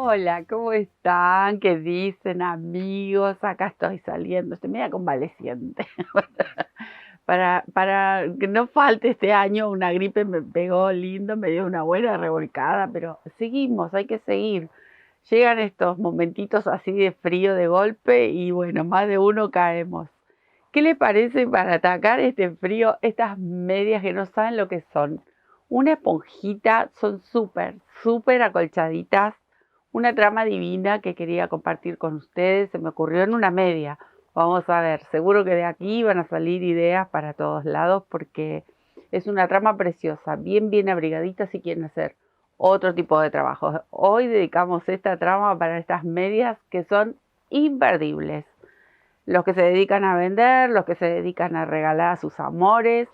Hola, ¿cómo están? ¿Qué dicen, amigos? Acá estoy saliendo, estoy media convaleciente. Para que no falte este año, una gripe me pegó lindo, me dio una buena revolcada, pero seguimos, hay que seguir. Llegan estos momentitos así de frío de golpe y bueno, más de uno caemos. ¿Qué les parece para atacar este frío, estas medias que no saben lo que son? Una esponjita, son súper acolchaditas, una trama divina que quería compartir con ustedes, se me ocurrió en una media. Vamos a ver, seguro que de aquí van a salir ideas para todos lados porque es una trama preciosa, bien abrigadita si quieren hacer otro tipo de trabajo. Hoy dedicamos esta trama para estas medias que son imperdibles. Los que se dedican a vender, los que se dedican a regalar a sus amores,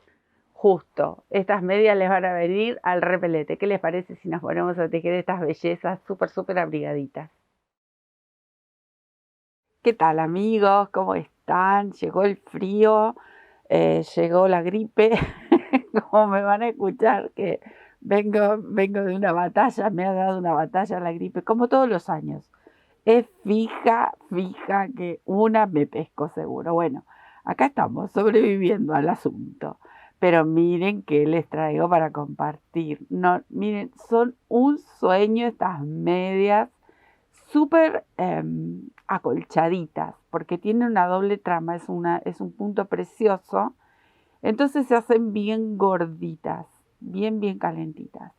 justo, estas medias les van a venir al repelete. ¿Qué les parece si nos ponemos a tejer estas bellezas súper abrigaditas? ¿Qué tal, amigos? ¿Cómo están? Llegó el frío, llegó la gripe. Como me van a escuchar que vengo de una batalla, me ha dado una batalla la gripe, como todos los años. Es fija que una me pesco seguro. Bueno, acá estamos sobreviviendo al asunto. Pero miren qué les traigo para compartir. No, miren, son un sueño estas medias súper acolchaditas, porque tiene una doble trama, es un punto precioso. Entonces se hacen bien gorditas, bien calentitas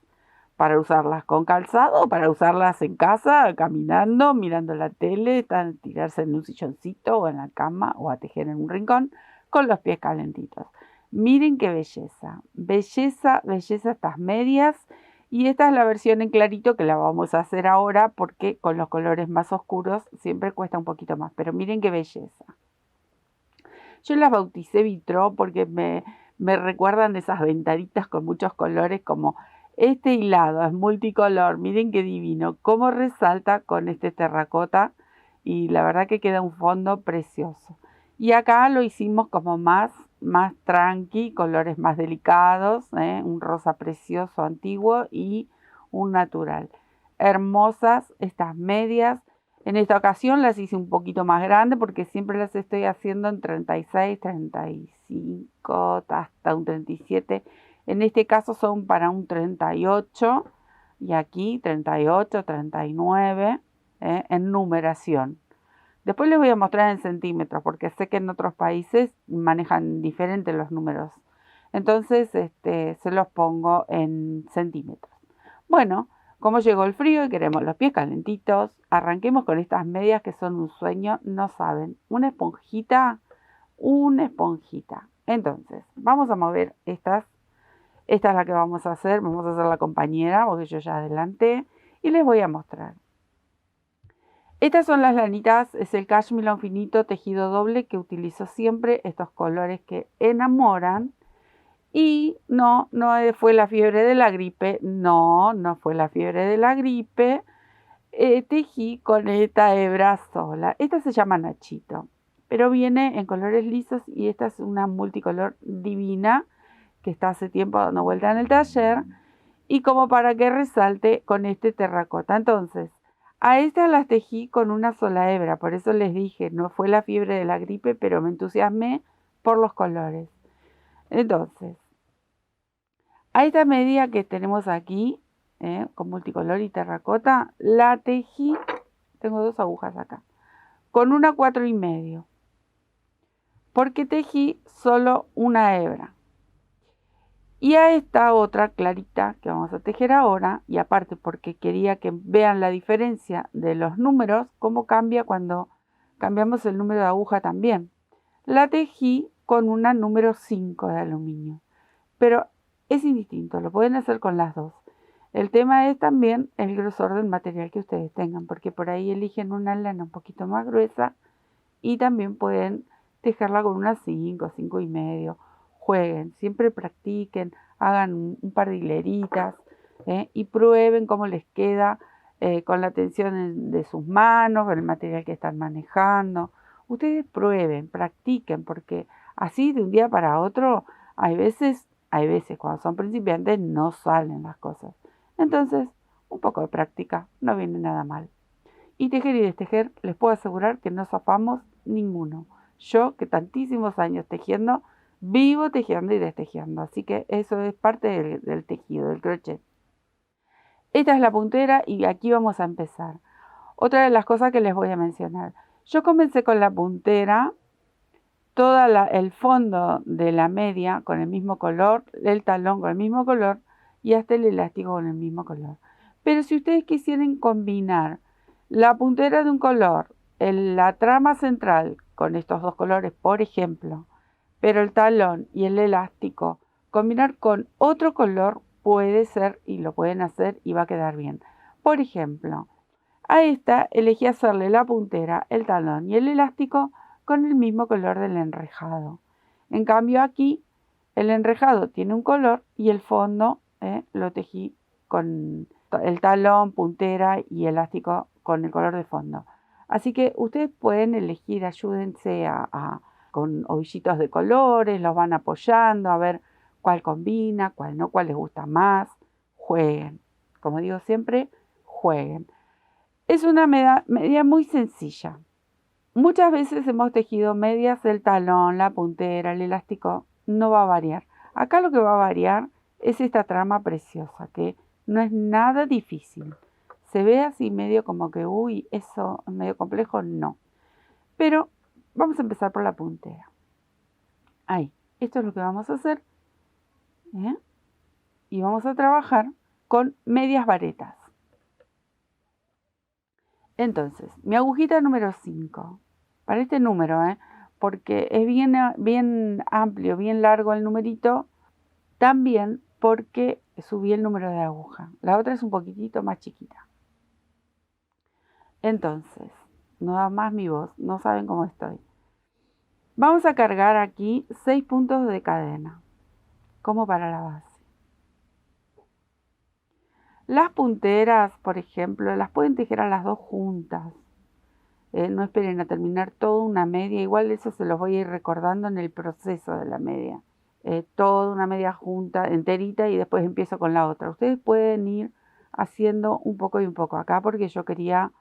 para usarlas con calzado, para usarlas en casa, caminando, mirando la tele, tirarse en un silloncito o en la cama o a tejer en un rincón con los pies calentitos. Miren qué belleza estas medias. Y esta es la versión en clarito que la vamos a hacer ahora porque con los colores más oscuros siempre cuesta un poquito más. Pero miren qué belleza. Yo las bauticé vitró porque me recuerdan esas ventanitas con muchos colores como este hilado es multicolor, miren qué divino, cómo resalta con este terracota y la verdad que queda un fondo precioso. Y acá lo hicimos como más tranqui, colores más delicados, un rosa precioso antiguo y un natural. Hermosas estas medias. En esta ocasión las hice un poquito más grande porque siempre las estoy haciendo en 36, 35, hasta un 37. En este caso son para un 38 y aquí 38, 39 en numeración. Después les voy a mostrar en centímetros porque sé que en otros países manejan diferentes los números. Entonces se los pongo en centímetros. Bueno, como llegó el frío y queremos los pies calentitos, arranquemos con estas medias que son un sueño, no saben, una esponjita. Entonces, vamos a mover estas. Esta es la que vamos a hacer la compañera porque yo ya adelanté y les voy a mostrar. Estas son las lanitas, es el cashmere finito tejido doble que utilizo siempre, estos colores que enamoran. Y no fue la fiebre de la gripe, no fue la fiebre de la gripe. Tejí con esta hebra sola. Esta se llama Nachito, pero viene en colores lisos y esta es una multicolor divina que está hace tiempo dando vuelta en el taller y como para que resalte con este terracota. Entonces, a estas las tejí con una sola hebra, por eso les dije, no fue la fiebre de la gripe, pero me entusiasmé por los colores. Entonces, a esta medida que tenemos aquí, con multicolor y terracota, la tejí, tengo dos agujas acá, con una 4,5, porque tejí solo una hebra. Y a esta otra clarita que vamos a tejer ahora, y aparte porque quería que vean la diferencia de los números, cómo cambia cuando cambiamos el número de aguja también. La tejí con una número 5 de aluminio, pero es indistinto, lo pueden hacer con las dos. El tema es también el grosor del material que ustedes tengan, porque por ahí eligen una lana un poquito más gruesa y también pueden tejerla con una 5, 5,5. Jueguen, siempre practiquen, hagan un par de hileritas y prueben cómo les queda con la tensión de sus manos, el material que están manejando. Ustedes prueben, practiquen, porque así de un día para otro, hay veces cuando son principiantes no salen las cosas. Entonces, un poco de práctica no viene nada mal. Y tejer y destejer, les puedo asegurar que no zafamos ninguno. Yo, que tantísimos años tejiendo, vivo tejiendo y destejiendo. Así que eso es parte del tejido, del crochet. Esta es la puntera y aquí vamos a empezar. Otra de las cosas que les voy a mencionar. Yo comencé con la puntera, todo el fondo de la media con el mismo color, el talón con el mismo color y hasta el elástico con el mismo color. Pero si ustedes quisieran combinar la puntera de un color, la trama central con estos dos colores, por ejemplo, pero el talón y el elástico, combinar con otro color puede ser y lo pueden hacer y va a quedar bien. Por ejemplo, a esta elegí hacerle la puntera, el talón y el elástico con el mismo color del enrejado. En cambio aquí el enrejado tiene un color y el fondo lo tejí con el talón, puntera y elástico con el color de fondo. Así que ustedes pueden elegir, ayúdense con ovillitos de colores, los van apoyando a ver cuál combina, cuál no, cuál les gusta más. Jueguen. Como digo siempre, jueguen. Es una media muy sencilla. Muchas veces hemos tejido medias del talón, la puntera, el elástico. No va a variar. Acá lo que va a variar es esta trama preciosa, que no es nada difícil. Se ve así medio como que, uy, eso es medio complejo, no. Pero vamos a empezar por la puntera. Ahí, esto es lo que vamos a hacer. Y vamos a trabajar con medias varetas. Entonces, mi agujita número 5, para este número, porque es bien amplio, bien largo el numerito, también porque subí el número de aguja. La otra es un poquitito más chiquita. Entonces, no da más mi voz, no saben cómo estoy. Vamos a cargar aquí 6 puntos de cadena, como para la base. Las punteras, por ejemplo, las pueden tejer a las dos juntas. No esperen a terminar toda una media, igual eso se los voy a ir recordando en el proceso de la media. Toda una media junta, enterita, y después empiezo con la otra. Ustedes pueden ir haciendo un poco y un poco acá porque yo quería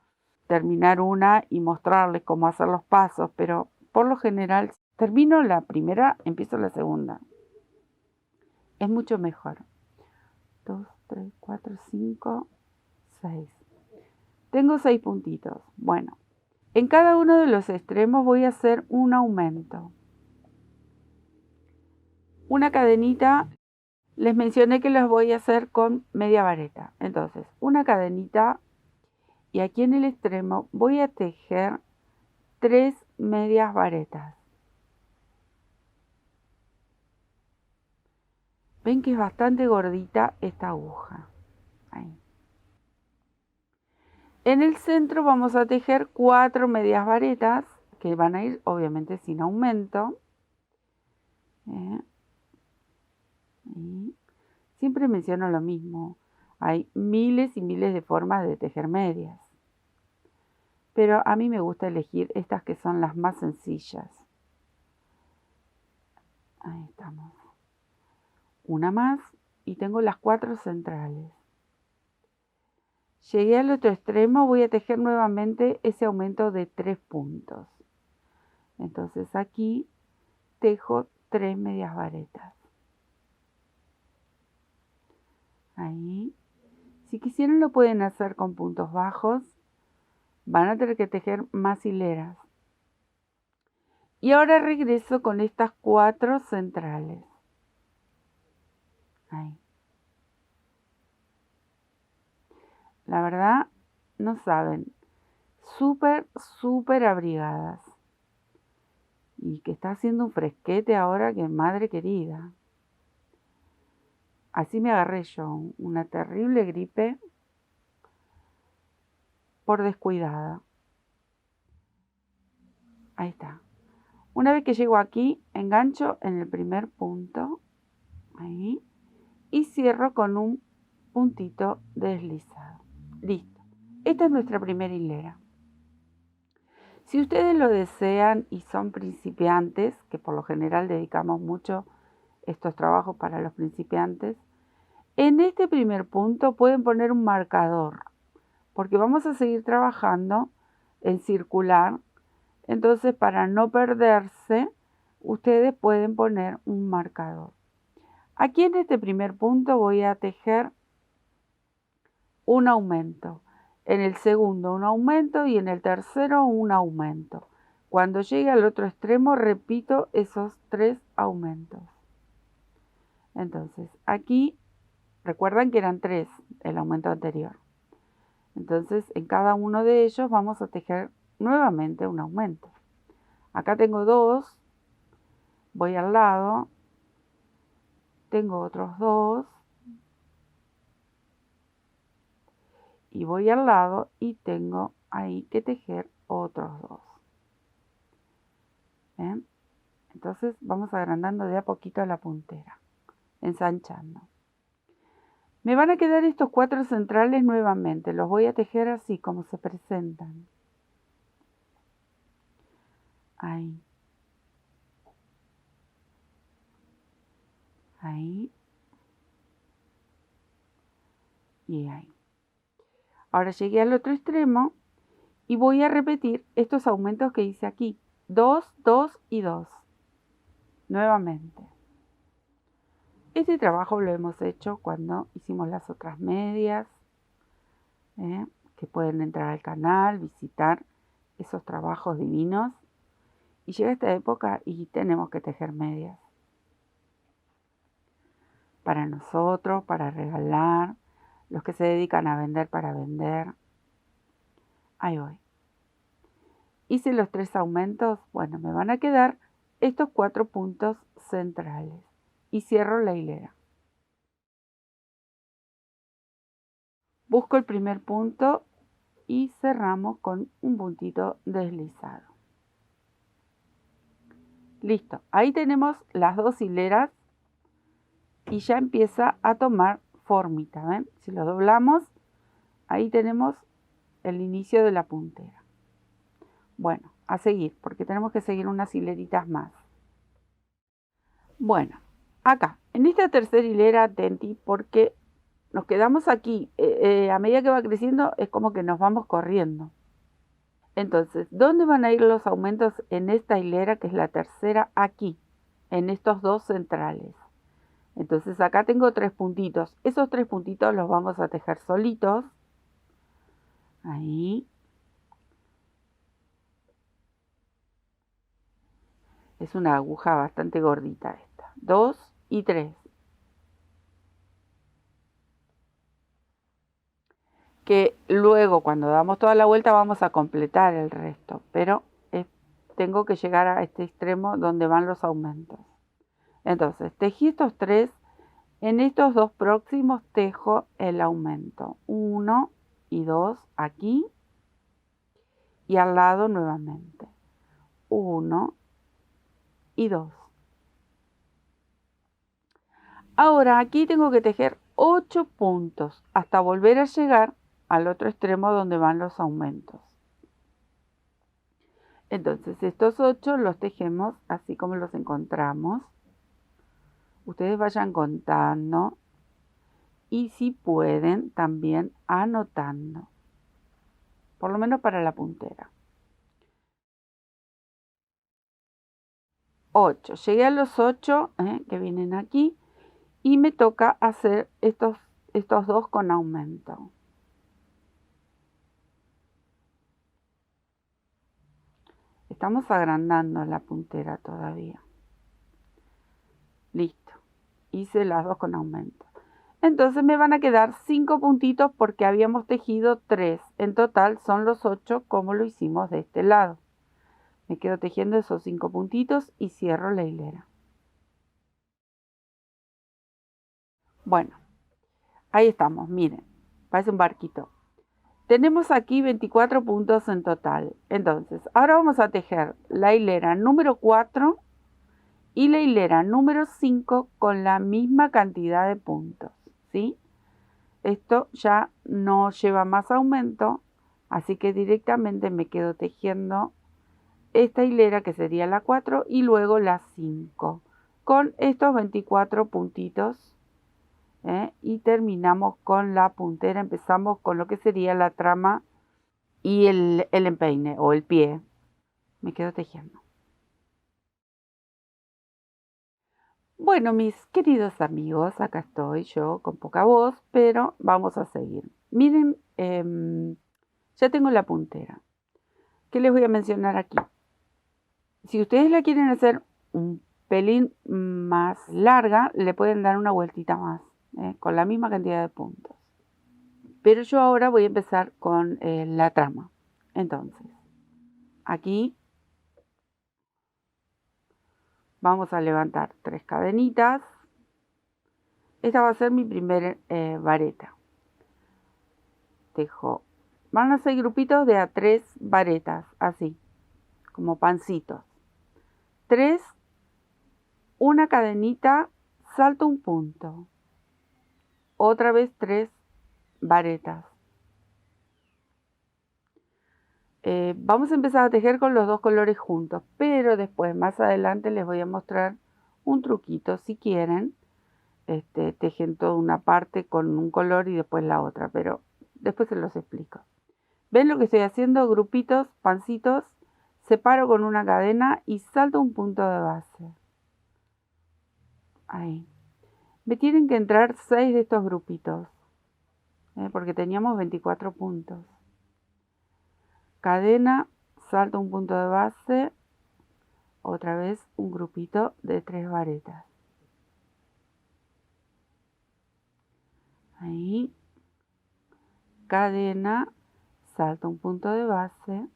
terminar una y mostrarles cómo hacer los pasos, pero por lo general termino la primera, empiezo la segunda. Es mucho mejor. 2, 3, 4, 5, 6. Tengo 6 puntitos. Bueno, en cada uno de los extremos voy a hacer un aumento. Una cadenita, les mencioné que las voy a hacer con media vareta. Entonces, una cadenita y aquí en el extremo voy a tejer 3 medias varetas. Ven que es bastante gordita esta aguja. Ahí. En el centro vamos a tejer 4 medias varetas que van a ir obviamente sin aumento. Y siempre menciono lo mismo. Hay miles y miles de formas de tejer medias. Pero a mí me gusta elegir estas que son las más sencillas. Ahí estamos. Una más y tengo las 4 centrales. Llegué al otro extremo, voy a tejer nuevamente ese aumento de 3 puntos. Entonces aquí tejo 3 medias varetas. Ahí. Si quisieran lo pueden hacer con puntos bajos. Van a tener que tejer más hileras. Y ahora regreso con estas 4 centrales. Ahí. La verdad, no saben, súper abrigadas. Y que está haciendo un fresquete ahora que madre querida. Así me agarré yo, una terrible gripe por descuidada. Ahí está. Una vez que llego aquí, engancho en el primer punto, ahí, y cierro con un puntito deslizado. Listo. Esta es nuestra primera hilera. Si ustedes lo desean y son principiantes, que por lo general dedicamos mucho estos trabajos para los principiantes, en este primer punto pueden poner un marcador. porque vamos a seguir trabajando en circular. Entonces, para no perderse, ustedes pueden poner un marcador. Aquí en este primer punto voy a tejer un aumento. En el segundo un aumento y en el tercero un aumento. Cuando llegue al otro extremo repito esos 3 aumentos. Entonces, aquí recuerdan que eran 3 el aumento anterior. Entonces, en cada uno de ellos vamos a tejer nuevamente un aumento. Acá tengo 2, voy al lado, tengo otros 2 y voy al lado y tengo ahí que tejer otros 2. ¿Ven? Entonces vamos agrandando de a poquito la puntera, ensanchando. Me van a quedar estos 4 centrales nuevamente, los voy a tejer así como se presentan. Ahí. Ahí. Y ahí. Ahora llegué al otro extremo y voy a repetir estos aumentos que hice aquí. 2, 2 y 2. Nuevamente. Este trabajo lo hemos hecho cuando hicimos las otras medias, que pueden entrar al canal, visitar esos trabajos divinos. Y llega esta época y tenemos que tejer medias. Para nosotros, para regalar, los que se dedican a vender para vender. Ahí voy. Hice los 3 aumentos, bueno, me van a quedar estos 4 puntos centrales. Y cierro la hilera. Busco el primer punto y cerramos con un puntito deslizado. Listo, ahí tenemos las 2 hileras y ya empieza a tomar formita, ¿ven? Si lo doblamos, ahí tenemos el inicio de la puntera. Bueno, a seguir, porque tenemos que seguir unas hileritas más. Bueno, acá, en esta tercera hilera, atenti, porque nos quedamos aquí. A medida que va creciendo, es como que nos vamos corriendo. Entonces, ¿dónde van a ir los aumentos en esta hilera, que es la tercera? Aquí, en estos 2 centrales. Entonces, acá tengo 3 puntitos. Esos 3 puntitos los vamos a tejer solitos. Ahí. Es una aguja bastante gordita esta. 2 y 3. Que luego cuando damos toda la vuelta vamos a completar el resto. Pero tengo que llegar a este extremo donde van los aumentos. Entonces, tejí estos 3. En estos 2 próximos tejo el aumento. 1 y 2 aquí. Y al lado nuevamente. 1 y 2. Ahora aquí tengo que tejer 8 puntos hasta volver a llegar al otro extremo donde van los aumentos. Entonces estos 8 los tejemos así como los encontramos. Ustedes vayan contando y si pueden también anotando, por lo menos para la puntera. 8. Llegué a los 8 que vienen aquí y me toca hacer estos 2 con aumento. Estamos agrandando la puntera todavía. Listo. Hice las 2 con aumento. Entonces me van a quedar 5 puntitos porque habíamos tejido 3. En total son los 8 como lo hicimos de este lado. Me quedo tejiendo esos 5 puntitos y cierro la hilera. Bueno, ahí estamos, miren. Parece un barquito. Tenemos aquí 24 puntos en total. Entonces, ahora vamos a tejer la hilera número 4 y la hilera número 5 con la misma cantidad de puntos, ¿sí? Esto ya no lleva más aumento, así que directamente me quedo tejiendo esta hilera que sería la 4 y luego la 5 con estos 24 puntitos y terminamos con la puntera, empezamos con lo que sería la trama y el empeine o el pie. Me quedo tejiendo. Bueno, mis queridos amigos, acá estoy yo con poca voz, pero vamos a seguir. Miren, ya tengo la puntera. ¿Qué les voy a mencionar aquí? Si ustedes la quieren hacer un pelín más larga, le pueden dar una vueltita más, con la misma cantidad de puntos. Pero yo ahora voy a empezar con la trama. Entonces, aquí vamos a levantar 3 cadenitas. Esta va a ser mi primer vareta. Tejo. Van a ser grupitos de a 3 varetas, así, como pancitos. 3, una cadenita, salto un punto. Otra vez 3 varetas. Vamos a empezar a tejer con los 2 colores juntos, pero después, más adelante, les voy a mostrar un truquito. Si quieren, tejen toda una parte con un color y después la otra, pero después se los explico. ¿Ven lo que estoy haciendo? Grupitos, pancitos, separo con una cadena y salto un punto de base. Ahí. Me tienen que entrar 6 de estos grupitos, porque teníamos 24 puntos. Cadena, salto un punto de base, otra vez un grupito de 3 varetas. Ahí, cadena, salto un punto de base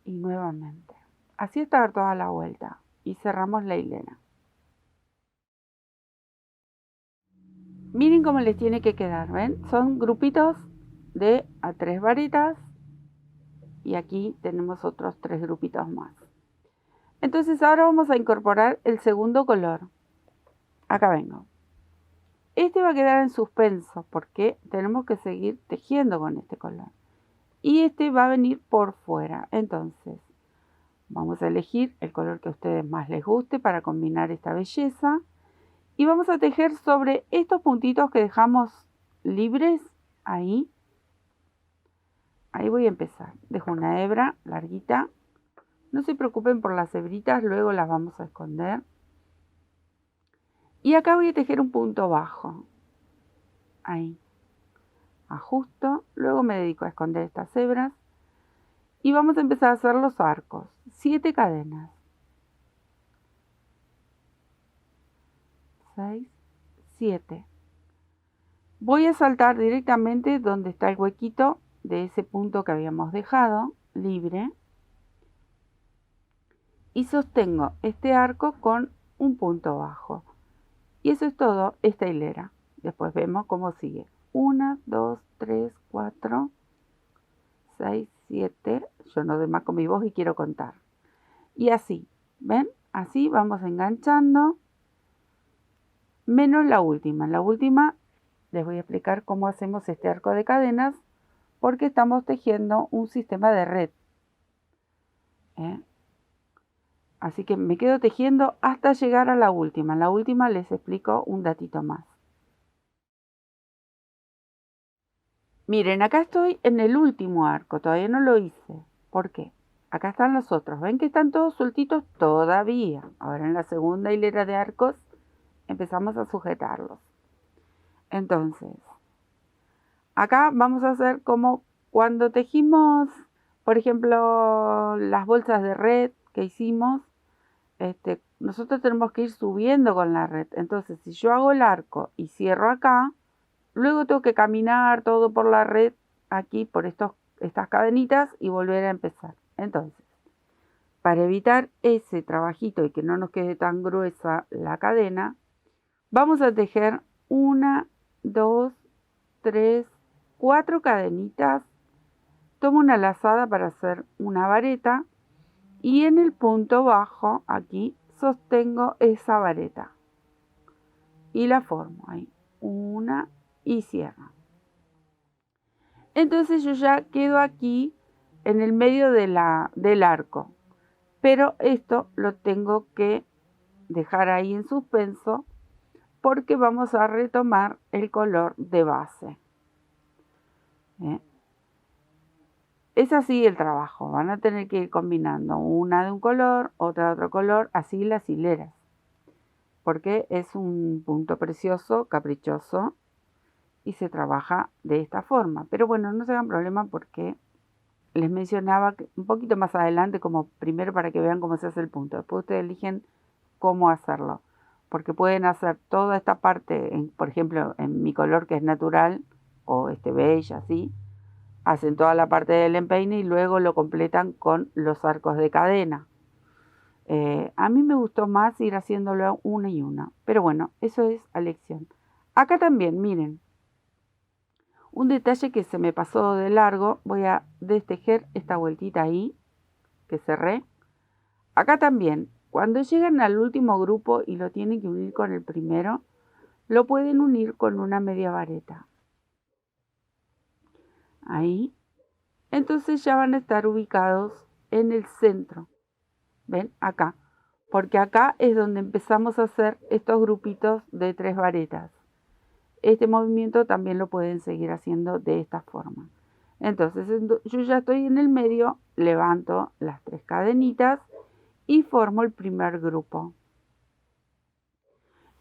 y nuevamente. Así hasta dar toda la vuelta y cerramos la hilera. Miren cómo les tiene que quedar, ¿ven? Son grupitos de a 3 varitas y aquí tenemos otros 3 grupitos más. Entonces ahora vamos a incorporar el segundo color. Acá vengo. Este va a quedar en suspenso porque tenemos que seguir tejiendo con este color. Y este va a venir por fuera. Entonces vamos a elegir el color que a ustedes más les guste para combinar esta belleza. Y vamos a tejer sobre estos puntitos que dejamos libres. Ahí voy a empezar. Dejo una hebra larguita. No se preocupen por las hebritas, luego las vamos a esconder. Y acá voy a tejer un punto bajo. Ahí. Ajusto. Luego me dedico a esconder estas hebras. Y vamos a empezar a hacer los arcos. 7 cadenas. 6, 7. Voy a saltar directamente donde está el huequito de ese punto que habíamos dejado libre. Y sostengo este arco con un punto bajo. Y eso es todo esta hilera. Después vemos cómo sigue. 1, 2, 3, 4, 6, 7. Yo no doy más con mi voz y quiero contar. Y así, ¿ven? Así vamos enganchando. Menos la última. En la última les voy a explicar cómo hacemos este arco de cadenas. Porque estamos tejiendo un sistema de red. Así que me quedo tejiendo hasta llegar a la última. En la última les explico un datito más. Miren, acá estoy en el último arco. Todavía no lo hice. ¿Por qué? Acá están los otros. ¿Ven que están todos sueltitos? Todavía. Ahora en la segunda hilera de arcos empezamos a sujetarlos. Entonces, acá vamos a hacer como cuando tejimos, por ejemplo, las bolsas de red que hicimos. Nosotros tenemos que ir subiendo con la red. Entonces, si yo hago el arco y cierro acá, luego tengo que caminar todo por la red, aquí por estas cadenitas y volver a empezar. Entonces, para evitar ese trabajito y que no nos quede tan gruesa la cadena, vamos a tejer 1, 2, 3, 4 cadenitas. Tomo una lazada para hacer una vareta. Y en el punto bajo, aquí, sostengo esa vareta. Y la formo ahí. 1 y cierro. Entonces yo ya quedo aquí en el medio del arco. Pero esto lo tengo que dejar ahí en suspenso porque vamos a retomar el color de base. Es así el trabajo, van a tener que ir combinando una de un color, otra de otro color, así las hileras, porque es un punto precioso, caprichoso, y se trabaja de esta forma. Pero bueno, no se hagan problema porque les mencionaba que un poquito más adelante, como primero para que vean cómo se hace el punto. Después ustedes eligen cómo hacerlo, porque pueden hacer toda esta parte, por ejemplo, en mi color que es natural, o beige así, hacen toda la parte del empeine y luego lo completan con los arcos de cadena. A mí me gustó más ir haciéndolo una y una, pero bueno, eso es a elección. Acá también, miren, un detalle que se me pasó de largo, voy a destejer esta vueltita ahí, que cerré. Acá también, cuando llegan al último grupo y lo tienen que unir con el primero, lo pueden unir con una media vareta. Ahí. Entonces ya van a estar ubicados en el centro. ¿Ven? Acá. Porque acá es donde empezamos a hacer estos grupitos de 3 varetas. Este movimiento también lo pueden seguir haciendo de esta forma. Entonces yo ya estoy en el medio, levanto las 3 cadenitas y formo el primer grupo.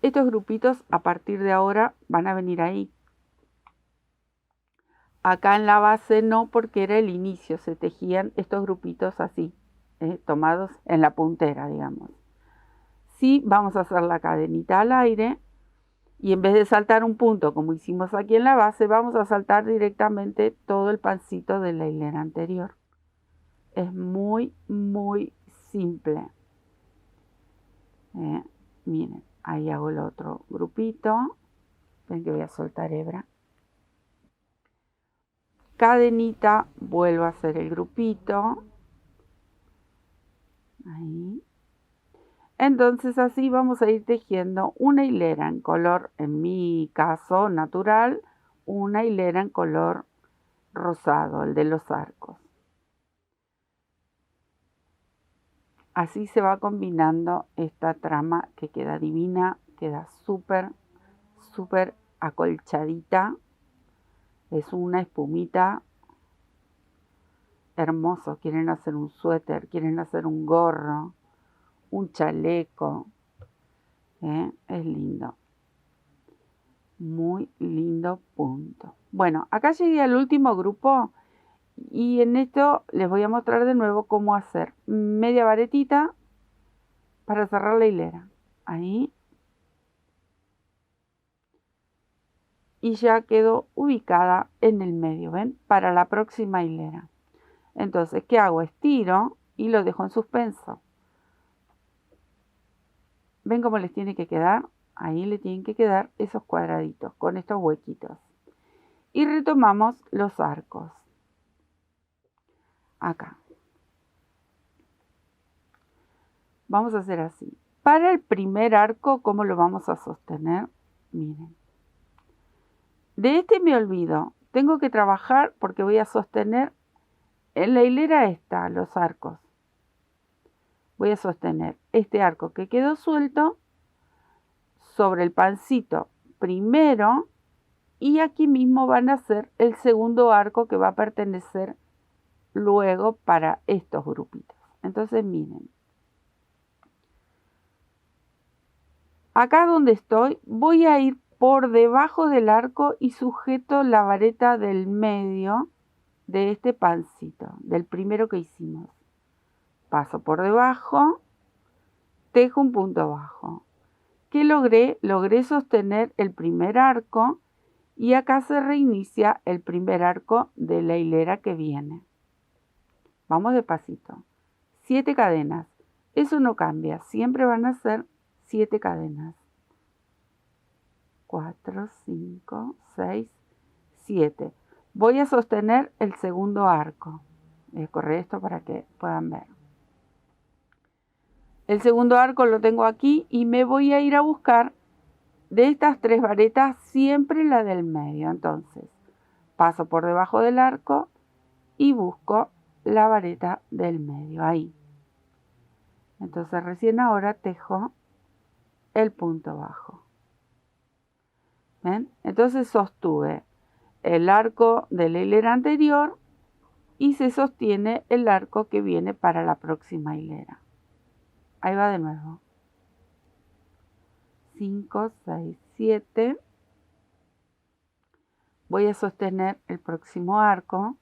Estos grupitos a partir de ahora van a venir ahí. Acá en la base no, porque era el inicio, se tejían estos grupitos así, tomados en la puntera, digamos. Sí, vamos a hacer la cadenita al aire. Y en vez de saltar un punto como hicimos aquí en la base, vamos a saltar directamente todo el pancito de la hilera anterior. Es muy, muy simple. Miren, ahí hago el otro grupito. Ven que voy a soltar hebra. Cadenita, vuelvo a hacer el grupito. Ahí. Entonces así vamos a ir tejiendo una hilera en color, en mi caso natural, una hilera en color rosado, el de los arcos. Así se va combinando esta trama que queda divina, queda súper, súper acolchadita. Es una espumita hermoso. Quieren hacer un suéter, quieren hacer un gorro, un chaleco. Es lindo. Muy lindo punto. Bueno, acá llegué al último grupo y en esto les voy a mostrar de nuevo cómo hacer media varetita para cerrar la hilera. Ahí. Y ya quedó ubicada en el medio, ¿ven? Para la próxima hilera. Entonces, ¿qué hago? Estiro y lo dejo en suspenso. ¿Ven cómo les tiene que quedar? Ahí le tienen que quedar esos cuadraditos con estos huequitos. Y retomamos los arcos. Acá. Vamos a hacer así. Para el primer arco, ¿cómo lo vamos a sostener? Miren. De este me olvido. Tengo que trabajar porque voy a sostener en la hilera esta, los arcos. Voy a sostener este arco que quedó suelto sobre el pancito primero y aquí mismo van a hacer el segundo arco que va a pertenecer luego para estos grupitos. Entonces miren. Acá donde estoy voy a ir por debajo del arco y sujeto la vareta del medio de este pancito, del primero que hicimos. Paso por debajo, tejo un punto bajo. ¿Qué logré? Logré sostener el primer arco y acá se reinicia el primer arco de la hilera que viene. Vamos despacito. 7 cadenas. Eso no cambia, siempre van a ser 7 cadenas. 4, 5, 6, 7. Voy a sostener el segundo arco. Voy a correr esto para que puedan ver. El segundo arco lo tengo aquí y me voy a ir a buscar de estas 3 varetas siempre la del medio. Entonces, paso por debajo del arco y busco la vareta del medio, ahí. Entonces, recién ahora tejo el punto bajo. ¿Ven? Entonces sostuve el arco de la hilera anterior y se sostiene el arco que viene para la próxima hilera. Ahí va de nuevo. 5, 6, 7. Voy a sostener el próximo arco.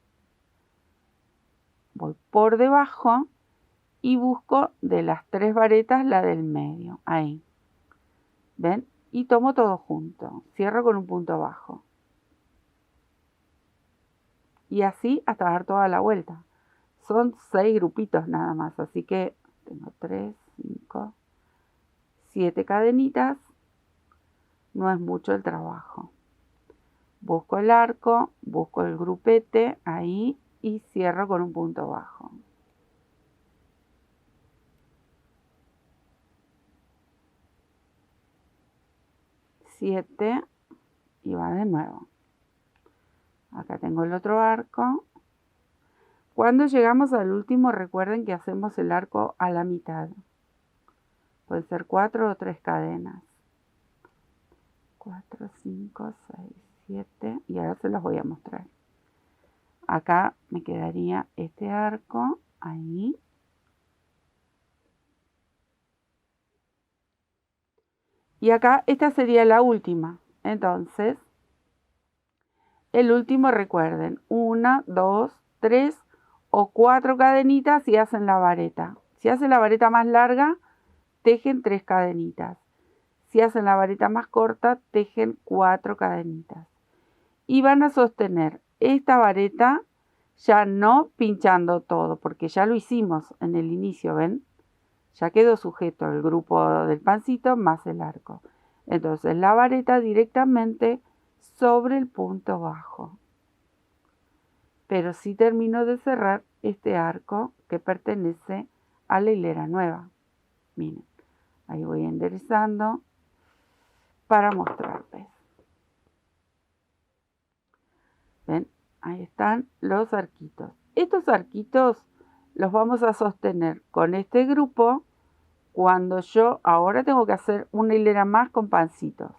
Voy por debajo y busco de las 3 varetas la del medio. Ahí. ¿Ven? Y tomo todo junto. Cierro con un punto bajo. Y así hasta dar toda la vuelta. Son 6 grupitos nada más. Así que tengo 3, 5, 7 cadenitas. No es mucho el trabajo. Busco el arco, busco el grupete ahí y cierro con un punto bajo. Siete y va de nuevo. Acá tengo el otro arco. Cuando llegamos al último, recuerden que hacemos el arco a la mitad. Puede ser 4 o 3 cadenas. 4, 5, 6, 7 y ahora se los voy a mostrar. Acá me quedaría este arco, ahí. Y acá esta sería la última. Entonces, el último recuerden, 1, 2, 3 o 4 cadenitas y hacen la vareta. Si hacen la vareta más larga, tejen 3 cadenitas. Si hacen la vareta más corta, tejen 4 cadenitas. Y van a sostener esta vareta ya no pinchando todo, porque ya lo hicimos en el inicio, ¿ven? Ya quedó sujeto el grupo del pancito más el arco. Entonces la vareta directamente sobre el punto bajo. Pero sí termino de cerrar este arco que pertenece a la hilera nueva. Miren, ahí voy enderezando para mostrarles. ¿Ven? Ahí están los arquitos. Estos arquitos los vamos a sostener con este grupo cuando yo ahora tengo que hacer una hilera más con pancitos.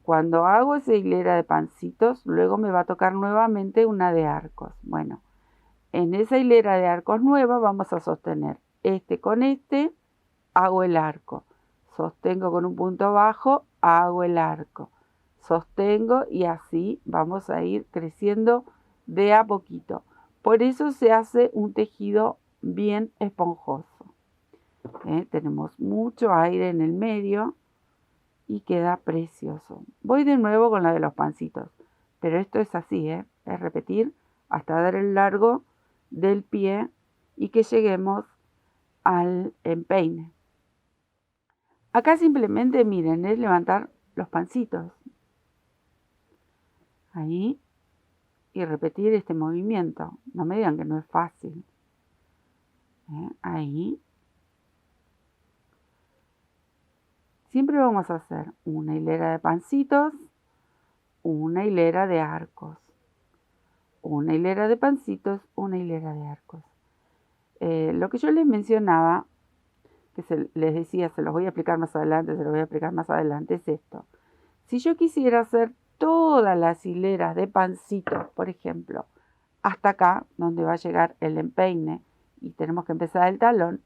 Cuando hago esa hilera de pancitos, luego me va a tocar nuevamente una de arcos. Bueno, en esa hilera de arcos nueva vamos a sostener este con este, hago el arco. Sostengo con un punto bajo, hago el arco. Sostengo y así vamos a ir creciendo de a poquito. Por eso se hace un tejido bien esponjoso. Tenemos mucho aire en el medio y queda precioso. Voy de nuevo con la de los pancitos, pero esto es así, es repetir hasta dar el largo del pie y que lleguemos al empeine. Acá simplemente, miren, es levantar los pancitos. Ahí. Y repetir este movimiento. No me digan que no es fácil. Ahí. Siempre vamos a hacer una hilera de pancitos, una hilera de arcos. Una hilera de pancitos, una hilera de arcos. Lo que yo les mencionaba, que les decía, se los voy a explicar más adelante, es esto. Si yo quisiera hacer todas las hileras de pancitos, por ejemplo, hasta acá, donde va a llegar el empeine, y tenemos que empezar el talón,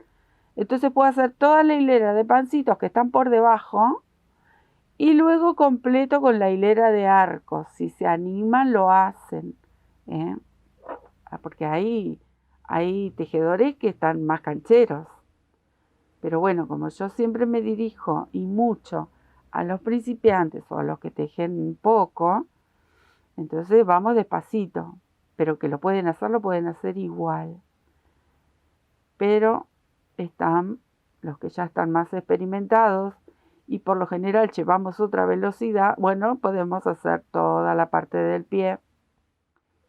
entonces puedo hacer toda la hilera de pancitos que están por debajo, y luego completo con la hilera de arcos. Si se animan, lo hacen. Porque hay tejedores que están más cancheros. Pero bueno, como yo siempre me dirijo y mucho a los principiantes o a los que tejen poco, entonces vamos despacito. Pero que lo pueden hacer igual. Pero están los que ya están más experimentados y por lo general llevamos otra velocidad. Bueno, podemos hacer toda la parte del pie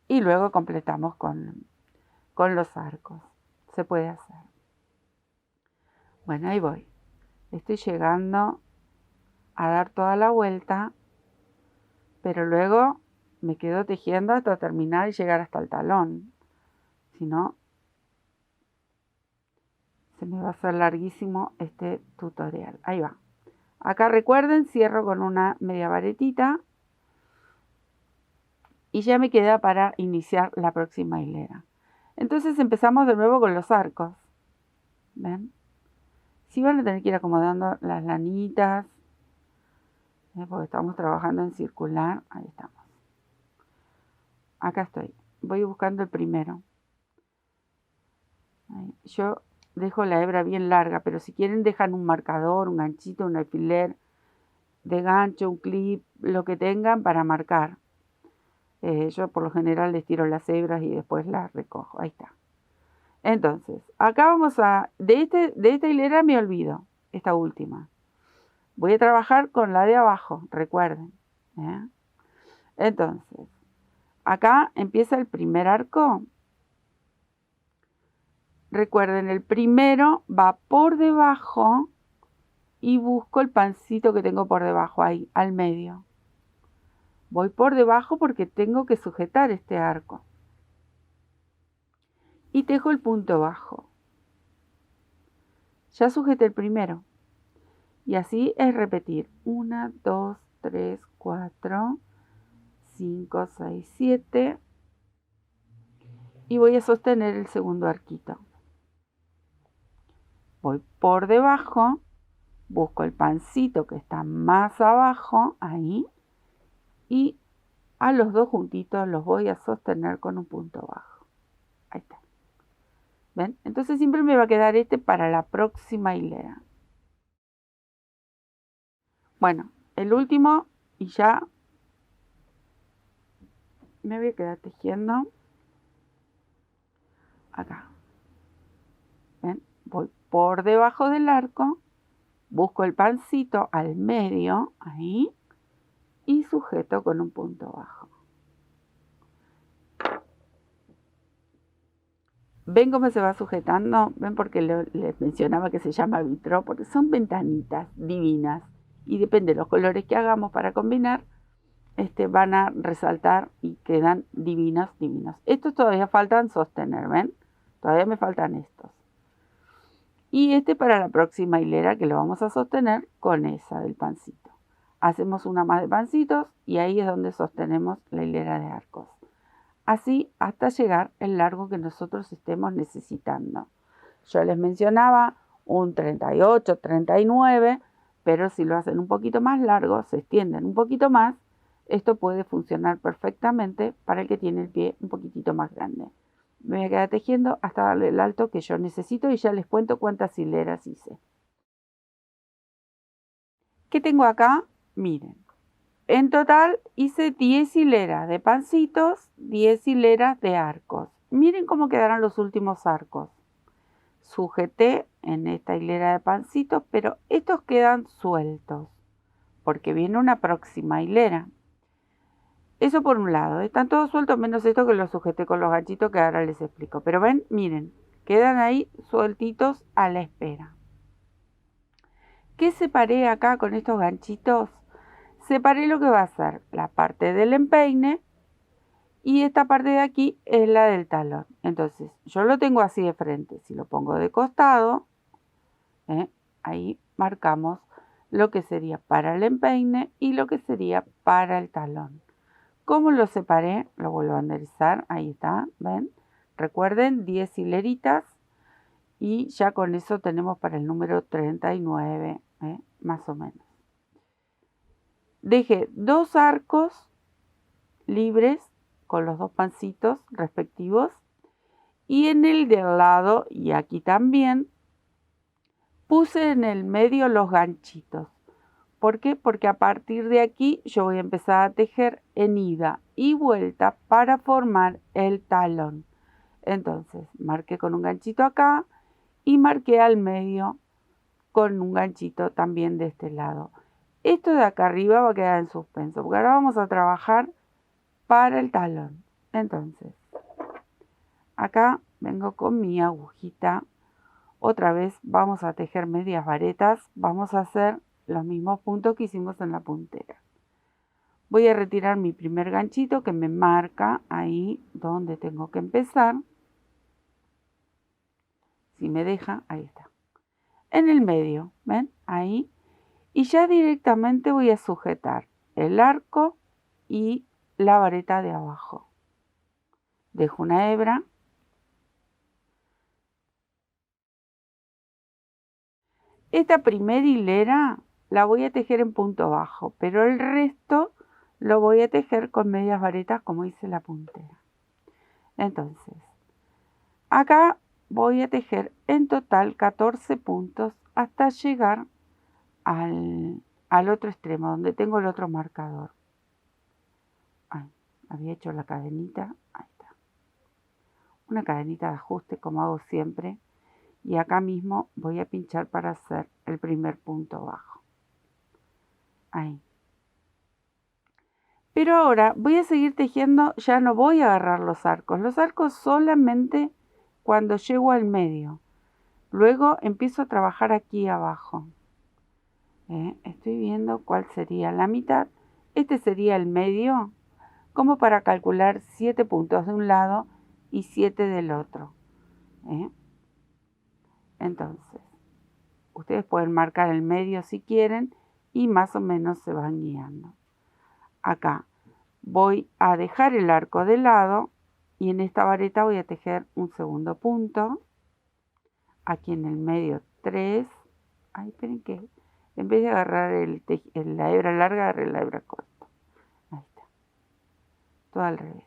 y luego completamos con los arcos. Se puede hacer. Bueno, ahí voy. Estoy llegando a dar toda la vuelta, pero luego me quedo tejiendo hasta terminar y llegar hasta el talón. Si no, se me va a hacer larguísimo este tutorial. Ahí va. Acá recuerden, cierro con una media varetita y ya me queda para iniciar la próxima hilera. Entonces empezamos de nuevo con los arcos. ¿Ven? Sí van a tener que ir acomodando las lanitas, porque estamos trabajando en circular. Ahí estamos. Acá estoy. Voy buscando el primero. Ahí. Yo dejo la hebra bien larga, pero si quieren dejan un marcador, un ganchito, un alfiler de gancho, un clip, lo que tengan para marcar. Yo por lo general les tiro las hebras y después las recojo. Ahí está. Entonces, acá vamos a... De esta hilera me olvido, esta última. Voy a trabajar con la de abajo, recuerden. Entonces, acá empieza el primer arco. Recuerden, el primero va por debajo y busco el pancito que tengo por debajo, ahí, al medio. Voy por debajo porque tengo que sujetar este arco. Y tejo el punto bajo. Ya sujeté el primero. Y así es repetir. 1, 2, 3, 4, 5, 6, 7. Y voy a sostener el segundo arquito. Voy por debajo. Busco el pancito que está más abajo. Ahí. Y a los dos juntitos los voy a sostener con un punto bajo. Ahí está. ¿Ven? Entonces siempre me va a quedar este para la próxima hilera. Bueno, el último y ya me voy a quedar tejiendo acá. ¿Ven? Voy por debajo del arco, busco el pancito al medio, ahí, y sujeto con un punto bajo. ¿Ven cómo se va sujetando? ¿Ven? Porque les mencionaba que se llama vitró, porque son ventanitas divinas. Y depende de los colores que hagamos para combinar, van a resaltar y quedan divinos. Estos todavía faltan sostener, ¿ven? Todavía me faltan estos. Y para la próxima hilera que lo vamos a sostener con esa del pancito. Hacemos una más de pancitos y ahí es donde sostenemos la hilera de arcos. Así hasta llegar el largo que nosotros estemos necesitando. Yo les mencionaba un 38, 39, pero si lo hacen un poquito más largo, se extienden un poquito más, esto puede funcionar perfectamente para el que tiene el pie un poquitito más grande. Me voy a quedar tejiendo hasta darle el alto que yo necesito y ya les cuento cuántas hileras hice. ¿Qué tengo acá? Miren. En total hice 10 hileras de pancitos, 10 hileras de arcos. Miren cómo quedaron los últimos arcos. Sujeté en esta hilera de pancitos, pero estos quedan sueltos, porque viene una próxima hilera. Eso por un lado, están todos sueltos menos esto que lo sujeté con los ganchitos que ahora les explico. Pero ven, miren, quedan ahí sueltitos a la espera. ¿Qué separé acá con estos ganchitos? Separé lo que va a ser la parte del empeine y esta parte de aquí es la del talón. Entonces yo lo tengo así de frente. Si lo pongo de costado, ahí marcamos lo que sería para el empeine y lo que sería para el talón. ¿Cómo lo separé? Lo vuelvo a enderezar. Ahí está, ¿ven? Recuerden, 10 hileritas y ya con eso tenemos para el número 39, más o menos. Dejé 2 arcos libres con los 2 pancitos respectivos y en el del lado y aquí también puse en el medio los ganchitos. ¿Por qué? Porque a partir de aquí yo voy a empezar a tejer en ida y vuelta para formar el talón. Entonces marqué con un ganchito acá y marqué al medio con un ganchito también de este lado. Esto de acá arriba va a quedar en suspenso porque ahora vamos a trabajar para el talón. Entonces, acá vengo con mi agujita. Otra vez vamos a tejer medias varetas. Vamos a hacer los mismos puntos que hicimos en la puntera. Voy a retirar mi primer ganchito que me marca ahí donde tengo que empezar. Si me deja, ahí está. En el medio, ¿ven? Ahí. Y ya directamente voy a sujetar el arco y la vareta de abajo. Dejo una hebra. Esta primera hilera la voy a tejer en punto bajo, pero el resto lo voy a tejer con medias varetas como hice la puntera. Entonces, acá voy a tejer en total 14 puntos hasta llegar al otro extremo, donde tengo el otro marcador. Ay, había hecho la cadenita, ahí está. Una cadenita de ajuste como hago siempre. Y acá mismo voy a pinchar para hacer el primer punto bajo. Ahí. Pero ahora voy a seguir tejiendo, ya no voy a agarrar los arcos solamente cuando llego al medio. Luego empiezo a trabajar aquí abajo. Estoy viendo cuál sería la mitad. Este sería el medio, como para calcular 7 puntos de un lado y 7 del otro. Entonces, ustedes pueden marcar el medio si quieren y más o menos se van guiando. Acá voy a dejar el arco de lado y en esta vareta voy a tejer un segundo punto. Aquí en el medio 3. Ay, esperen que en vez de agarrar la hebra larga, agarré la hebra corta. Ahí está. Todo al revés.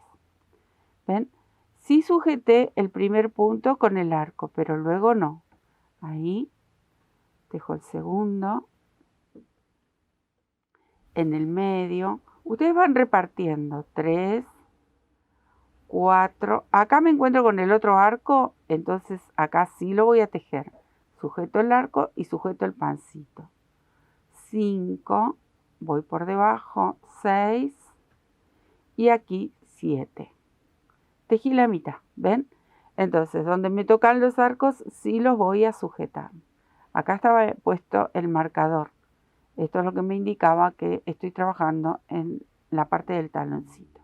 ¿Ven? Sí sujeté el primer punto con el arco, pero luego no. Ahí dejo el segundo. En el medio. Ustedes van repartiendo 3, 4. Acá me encuentro con el otro arco, entonces acá sí lo voy a tejer. Sujeto el arco y sujeto el pancito. 5, voy por debajo, 6 y aquí 7. Tejí la mitad, ¿ven? Entonces, donde me tocan los arcos, sí los voy a sujetar. Acá estaba puesto el marcador. Esto es lo que me indicaba que estoy trabajando en la parte del taloncito.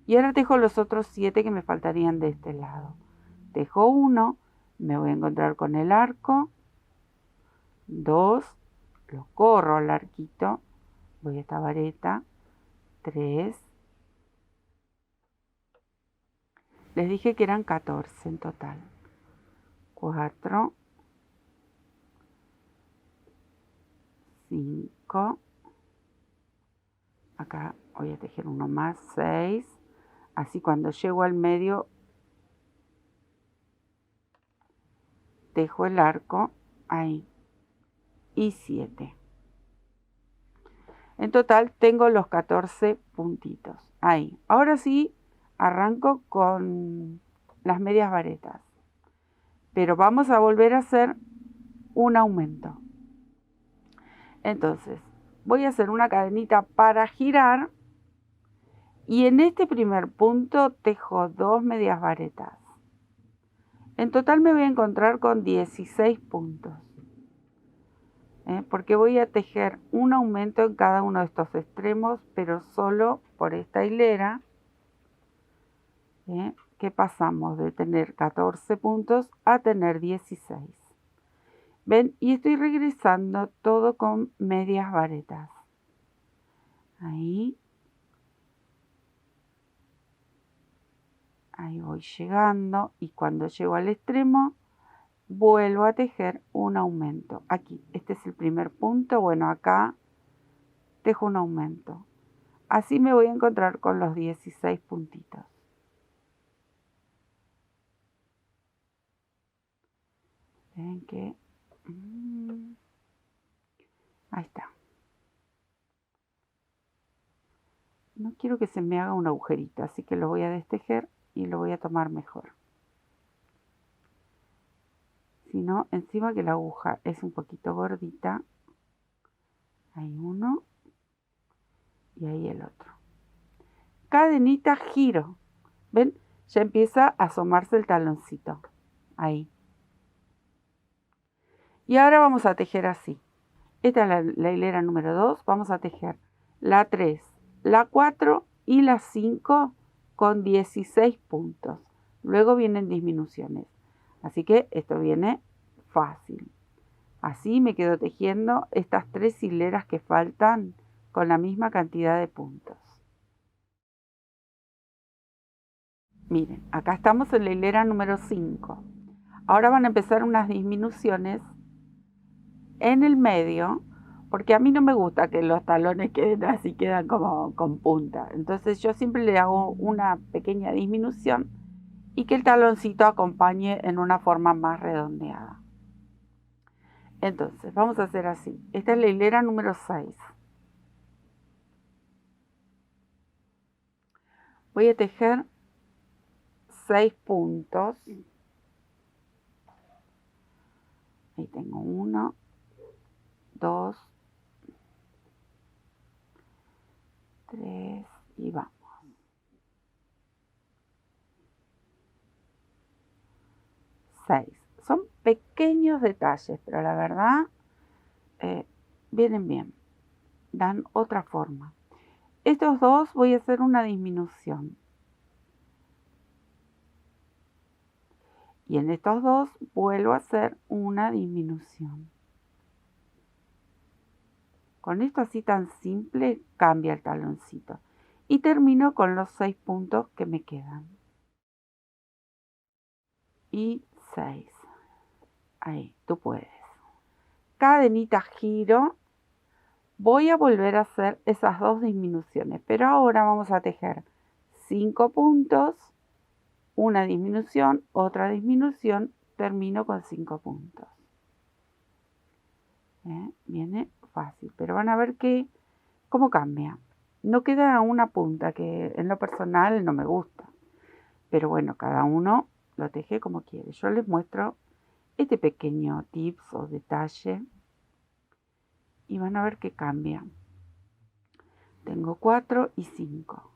Y ahora tejo los otros 7 que me faltarían de este lado. Tejo 1, me voy a encontrar con el arco. 2, lo corro al arquito. Voy a esta vareta. 3. Les dije que eran 14 en total. 4. 5. Acá voy a tejer uno más, 6. Así cuando llego al medio, tejo el arco, ahí, y 7. En total tengo los 14 puntitos, ahí. Ahora sí, arranco con las medias varetas. Pero vamos a volver a hacer un aumento. Entonces, voy a hacer una cadenita para girar. Y en este primer punto tejo 2 medias varetas. En total me voy a encontrar con 16 puntos. Porque voy a tejer un aumento en cada uno de estos extremos, pero solo por esta hilera. Que pasamos de tener 14 puntos a tener 16. ¿Ven? Y estoy regresando todo con medias varetas. Ahí. Ahí voy llegando y cuando llego al extremo vuelvo a tejer un aumento. Aquí, este es el primer punto. Bueno, acá tejo un aumento. Así me voy a encontrar con los 16 puntitos. Ven que... ahí está. No quiero que se me haga un agujerito, así que lo voy a destejer y lo voy a tomar mejor. Si no, encima que la aguja es un poquito gordita. Hay uno y ahí el otro. Cadenita, giro. ¿Ven? Ya empieza a asomarse el taloncito. Ahí. Y ahora vamos a tejer así. Esta es la hilera número 2. Vamos a tejer la 3, la 4 y la 5 con 16 puntos. Luego vienen disminuciones. Así que esto viene fácil. Así me quedo tejiendo estas 3 hileras que faltan con la misma cantidad de puntos. Miren, acá estamos en la hilera número 5. Ahora van a empezar unas disminuciones en el medio, porque a mí no me gusta que los talones queden así, quedan como con punta. Entonces yo siempre le hago una pequeña disminución y que el taloncito acompañe en una forma más redondeada. Entonces vamos a hacer así. Esta es la hilera número 6. Voy a tejer 6 puntos. Ahí tengo 1, 2, 3 y vamos. 6. Son pequeños detalles, pero la verdad vienen bien. Dan otra forma. Estos dos voy a hacer una disminución. Y en estos dos vuelvo a hacer una disminución. Con esto así tan simple cambia el taloncito. Y termino con los 6 puntos que me quedan. Y 6. Ahí, tú puedes. Cadenita giro. Voy a volver a hacer esas 2 disminuciones. Pero ahora vamos a tejer 5 puntos. Una disminución, otra disminución. Termino con 5 puntos. Viene fácil. Pero van a ver que cómo cambia. No queda una punta que en lo personal no me gusta. Pero bueno, cada uno lo teje como quiere. Yo les muestro este pequeño tips o detalle. Y van a ver que cambia. Tengo 4 y 5.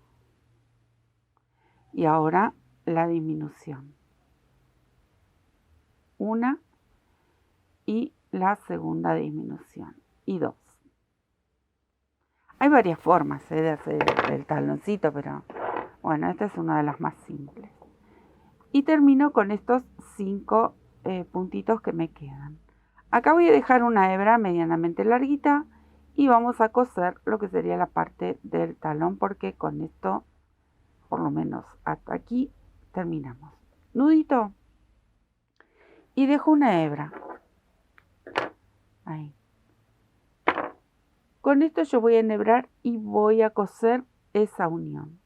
Y ahora la disminución. Una y la segunda disminución. Y 2. Hay varias formas de hacer el taloncito, pero bueno, esta es una de las más simples. Y termino con estos 5 puntitos que me quedan. Acá voy a dejar una hebra medianamente larguita y vamos a coser lo que sería la parte del talón, porque con esto, por lo menos hasta aquí, terminamos. Nudito. Y dejo una hebra. Ahí. Con esto yo voy a enhebrar y voy a coser esa unión.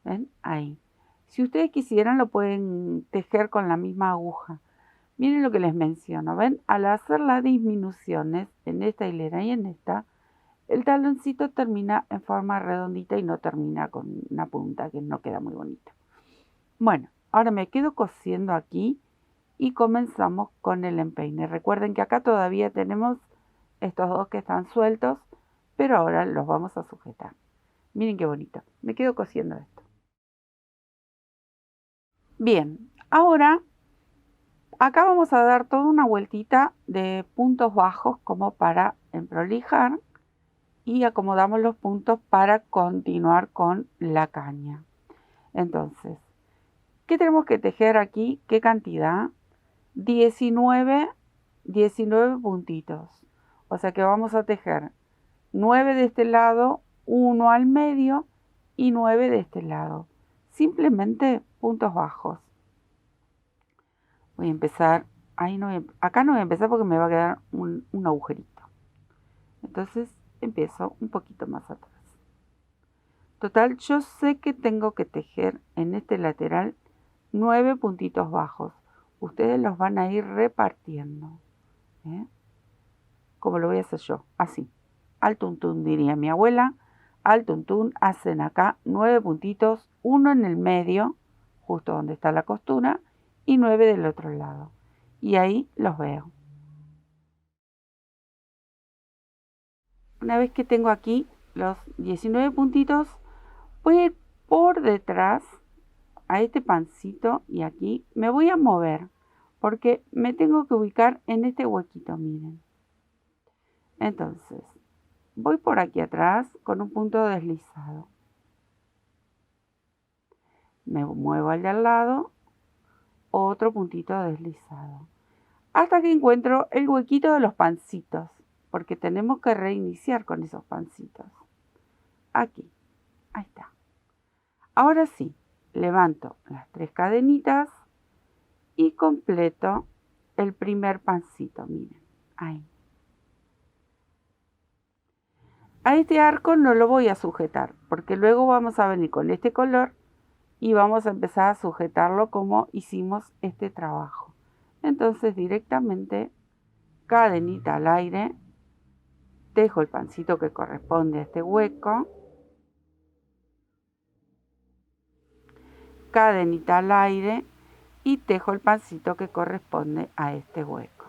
¿Ven? Ahí. Si ustedes quisieran lo pueden tejer con la misma aguja. Miren lo que les menciono. ¿Ven? Al hacer las disminuciones en esta hilera y en esta, el taloncito termina en forma redondita y no termina con una punta que no queda muy bonita. Bueno, ahora me quedo cosiendo aquí y comenzamos con el empeine. Recuerden que acá todavía tenemos estos dos que están sueltos, pero ahora los vamos a sujetar. Miren qué bonito. Me quedo cosiendo esto. Bien, ahora acá vamos a dar toda una vueltita de puntos bajos como para emprolijar y acomodamos los puntos para continuar con la caña. Entonces, ¿qué tenemos que tejer aquí? ¿Qué cantidad? 19 puntitos. O sea que vamos a tejer 9 de este lado, 1 al medio y 9 de este lado. Simplemente puntos bajos. Voy a empezar, acá no voy a empezar porque me va a quedar un agujerito. Entonces empiezo un poquito más atrás. Total, yo sé que tengo que tejer en este lateral 9 puntitos bajos. Ustedes los van a ir repartiendo. Como lo voy a hacer yo, así. Al tuntún, diría mi abuela. Al tuntún hacen acá 9 puntitos, uno en el medio, justo donde está la costura, y 9 del otro lado. Y ahí los veo. Una vez que tengo aquí los 19 puntitos, voy a ir por detrás a este pancito y aquí me voy a mover porque me tengo que ubicar en este huequito, miren. Entonces, voy por aquí atrás con un punto deslizado. Me muevo al de al lado, otro puntito deslizado. hasta que encuentro el huequito de los pancitos, porque tenemos que reiniciar con esos pancitos. Aquí, ahí está. Ahora sí, levanto las 3 cadenitas y completo el primer pancito, miren, ahí. A este arco no lo voy a sujetar, porque luego vamos a venir con este color y vamos a empezar a sujetarlo como hicimos este trabajo. Entonces directamente cadenita al aire, tejo el pancito que corresponde a este hueco, cadenita al aire y tejo el pancito que corresponde a este hueco.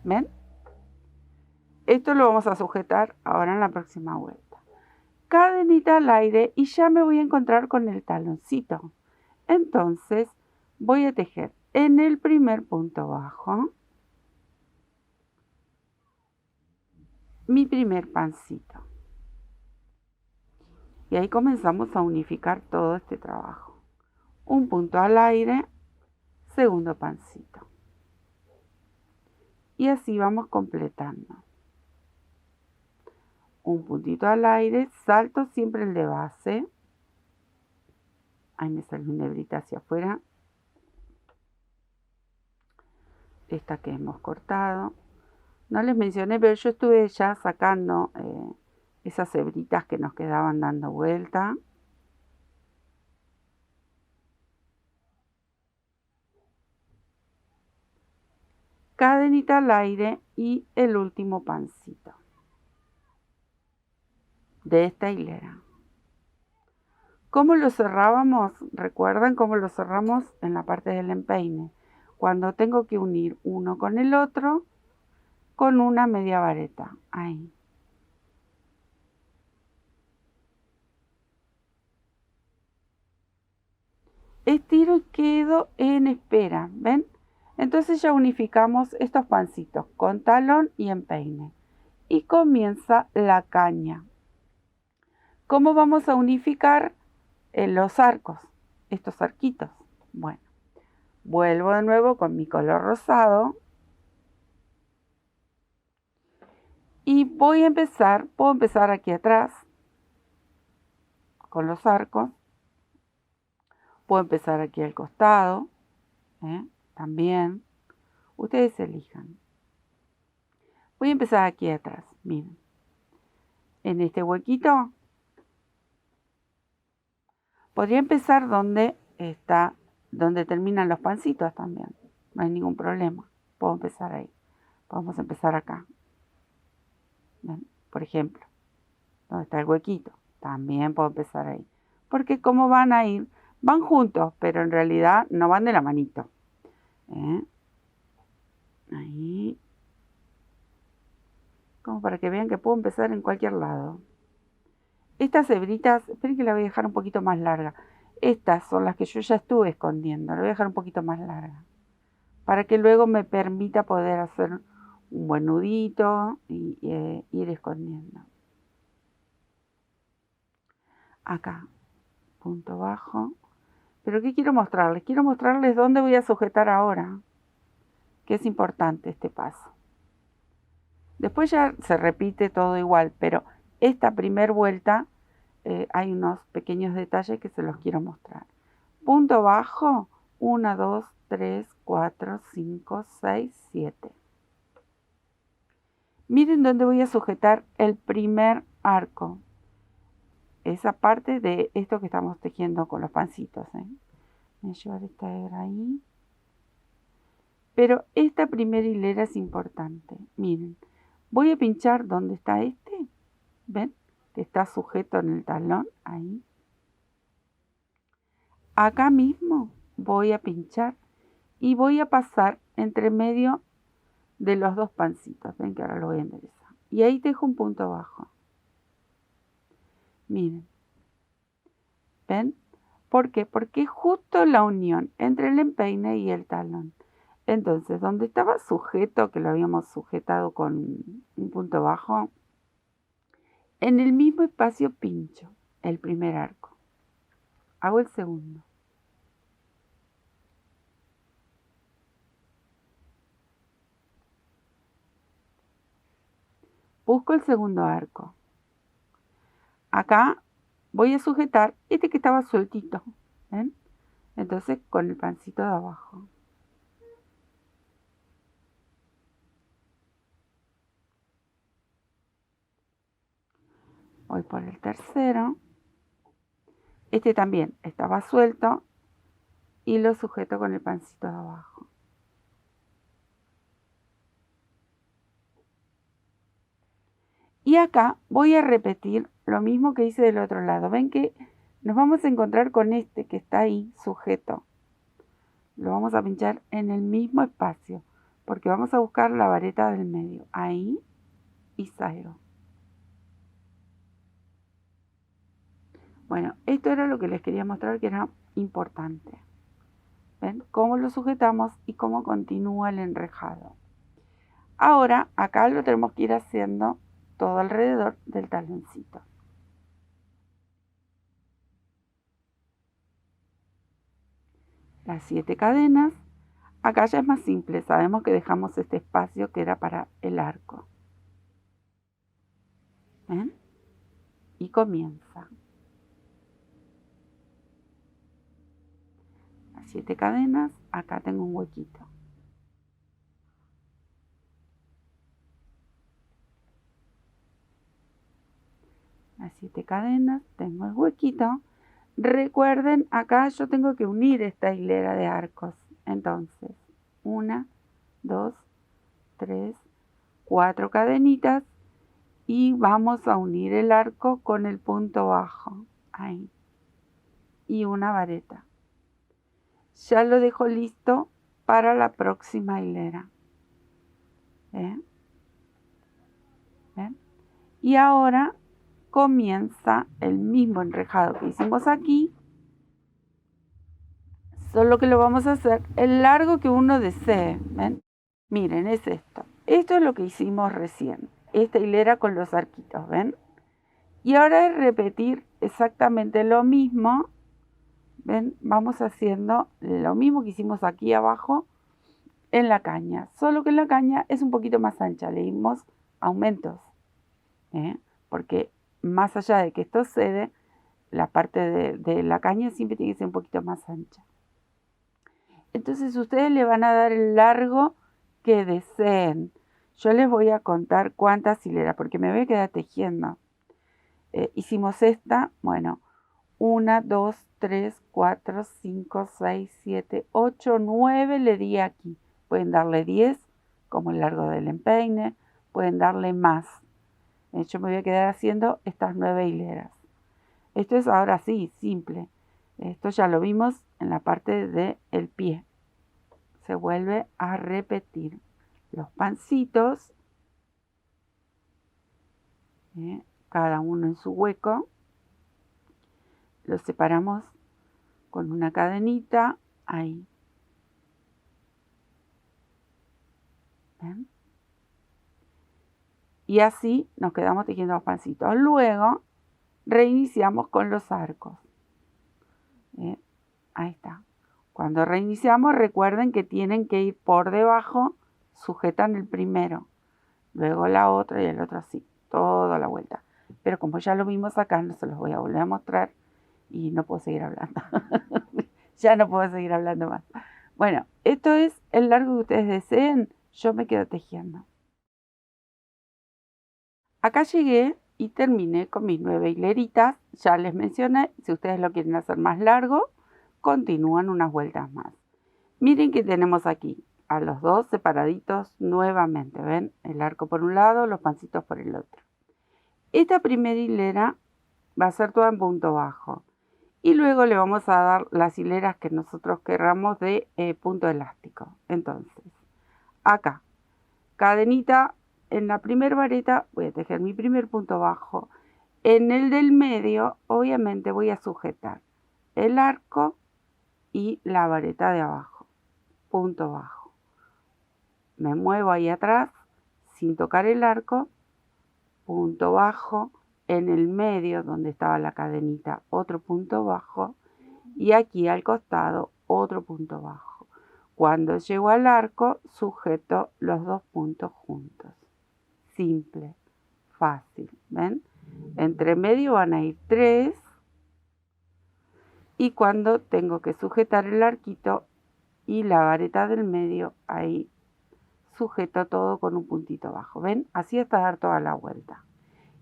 ¿Ven? Esto lo vamos a sujetar ahora en la próxima vuelta. Cadenita al aire y ya me voy a encontrar con el taloncito. Entonces voy a tejer en el primer punto bajo mi primer pancito. Y ahí comenzamos a unificar todo este trabajo. Un punto al aire, segundo pancito. Y así vamos completando. Un puntito al aire, salto siempre el de base. Ahí me salió una hebrita hacia afuera. Esta que hemos cortado. No les mencioné, pero yo estuve ya sacando esas hebritas que nos quedaban dando vuelta. Cadenita al aire y el último pancito de esta hilera. ¿Cómo lo cerrábamos? ¿Recuerdan cómo lo cerramos en la parte del empeine? Cuando tengo que unir uno con el otro con una media vareta. Ahí. Estiro y quedo en espera. ¿Ven? Entonces ya unificamos estos pancitos con talón y empeine. Y comienza la caña. ¿Cómo vamos a unificar los arcos? Estos arquitos. Bueno, vuelvo de nuevo con mi color rosado. Y voy a empezar, puedo empezar aquí atrás con los arcos. Puedo empezar aquí al costado, también. Ustedes elijan. Voy a empezar aquí atrás, miren. En este huequito. Podría empezar donde terminan los pancitos también. No hay ningún problema. Puedo empezar ahí. Podemos empezar acá. ¿Ven? Por ejemplo, donde está el huequito. También puedo empezar ahí. Porque ¿cómo van a ir? Van juntos, pero en realidad no van de la manito. Ahí. Como para que vean que puedo empezar en cualquier lado. Estas hebritas, esperen que la voy a dejar un poquito más larga. Estas son las que yo ya estuve escondiendo. La voy a dejar un poquito más larga. Para que luego me permita poder hacer un buen nudito y ir escondiendo. Acá, punto bajo. Pero ¿qué quiero mostrarles? Quiero mostrarles dónde voy a sujetar ahora. Que es importante este paso. Después ya se repite todo igual, pero esta primera vuelta hay unos pequeños detalles que se los quiero mostrar. Punto bajo, 1, 2, 3, 4, 5, 6, 7. Miren dónde voy a sujetar el primer arco. Esa parte de esto que estamos tejiendo con los pancitos. Voy a llevar esta hebra ahí. Pero esta primera hilera es importante. Miren, voy a pinchar donde está este. ¿Ven? Que está sujeto en el talón. Ahí. Acá mismo voy a pinchar y voy a pasar entre medio de los dos pancitos. Ven que ahora lo voy a enderezar. Y ahí dejo un punto bajo. Miren. ¿Ven? ¿Por qué? Porque es justo la unión entre el empeine y el talón. Entonces, donde estaba sujeto, que lo habíamos sujetado con un punto bajo, en el mismo espacio pincho el primer arco. Hago el segundo. busco el segundo arco. Acá voy a sujetar este que estaba sueltito, ¿ven? Entonces con el pancito de abajo. Voy por el tercero. Este también estaba suelto y lo sujeto con el pancito de abajo. Y acá voy a repetir lo mismo que hice del otro lado. Ven que nos vamos a encontrar con este que está ahí sujeto. Lo vamos a pinchar en el mismo espacio porque vamos a buscar la vareta del medio. Ahí y salgo. Bueno, esto era lo que les quería mostrar que era importante. ¿Ven? Cómo lo sujetamos y cómo continúa el enrejado. Ahora, acá lo tenemos que ir haciendo todo alrededor del taloncito. Las 7 cadenas. Acá ya es más simple. Sabemos que dejamos este espacio que era para el arco. ¿Ven? Y comienza. 7 cadenas, acá tengo un huequito. Las 7 cadenas, tengo el huequito. Recuerden, acá yo tengo que unir esta hilera de arcos. Entonces, 1, 2, 3, 4 cadenitas y vamos a unir el arco con el punto bajo. Ahí. Y una vareta. Ya lo dejo listo para la próxima hilera. ¿Ven? ¿Ven? Y ahora comienza el mismo enrejado que hicimos aquí, solo que lo vamos a hacer el largo que uno desee. ¿Ven? Miren, es esto. Esto es lo que hicimos recién. Esta hilera con los arquitos, ¿ven? Y ahora es repetir exactamente lo mismo. ¿Ven? Vamos haciendo lo mismo que hicimos aquí abajo en la caña, solo que en la caña es un poquito más ancha, le dimos aumentos, porque más allá de que esto cede, la parte de la caña siempre tiene que ser un poquito más ancha. Entonces ustedes le van a dar el largo que deseen. Yo les voy a contar cuántas hileras, porque me voy a quedar tejiendo. Hicimos esta, bueno, 1, 2, 3, 4, 5, 6, 7, 8, 9 le di aquí. Pueden darle 10, como el largo del empeine, pueden darle más. Yo me voy a quedar haciendo estas 9 hileras. Esto es ahora sí, simple. Esto ya lo vimos en la parte del pie. Se vuelve a repetir. Los pancitos, cada uno en su hueco. Los separamos con una cadenita. Ahí. ¿Ven? Y así nos quedamos tejiendo los pancitos. Luego reiniciamos con los arcos. Ahí está. Cuando reiniciamos, recuerden que tienen que ir por debajo, sujetan el primero, luego la otra y el otro así, toda la vuelta. Pero como ya lo vimos acá, no se los voy a volver a mostrar y no puedo seguir hablando. Ya no puedo seguir hablando más. Bueno, esto es el largo que ustedes deseen. Yo me quedo tejiendo. Acá llegué y terminé con mis 9 hileritas. Ya les mencioné, si ustedes lo quieren hacer más largo, continúan unas vueltas más. Miren que tenemos aquí a los dos separaditos nuevamente. ¿Ven? El arco por un lado, los pancitos por el otro. Esta primera hilera va a ser toda en punto bajo. Y luego le vamos a dar las hileras que nosotros querramos de punto elástico. Entonces, acá, cadenita. En la primera vareta voy a tejer mi primer punto bajo. En el del medio, obviamente, voy a sujetar el arco y la vareta de abajo. Punto bajo. Me muevo ahí atrás sin tocar el arco. Punto bajo. En el medio, donde estaba la cadenita, otro punto bajo. Y aquí al costado, otro punto bajo. Cuando llego al arco, sujeto los dos puntos juntos. Simple, fácil, ¿ven? Entre medio van a ir 3 y cuando tengo que sujetar el arquito y la vareta del medio, ahí sujeto todo con un puntito bajo, ¿ven? Así hasta dar toda la vuelta.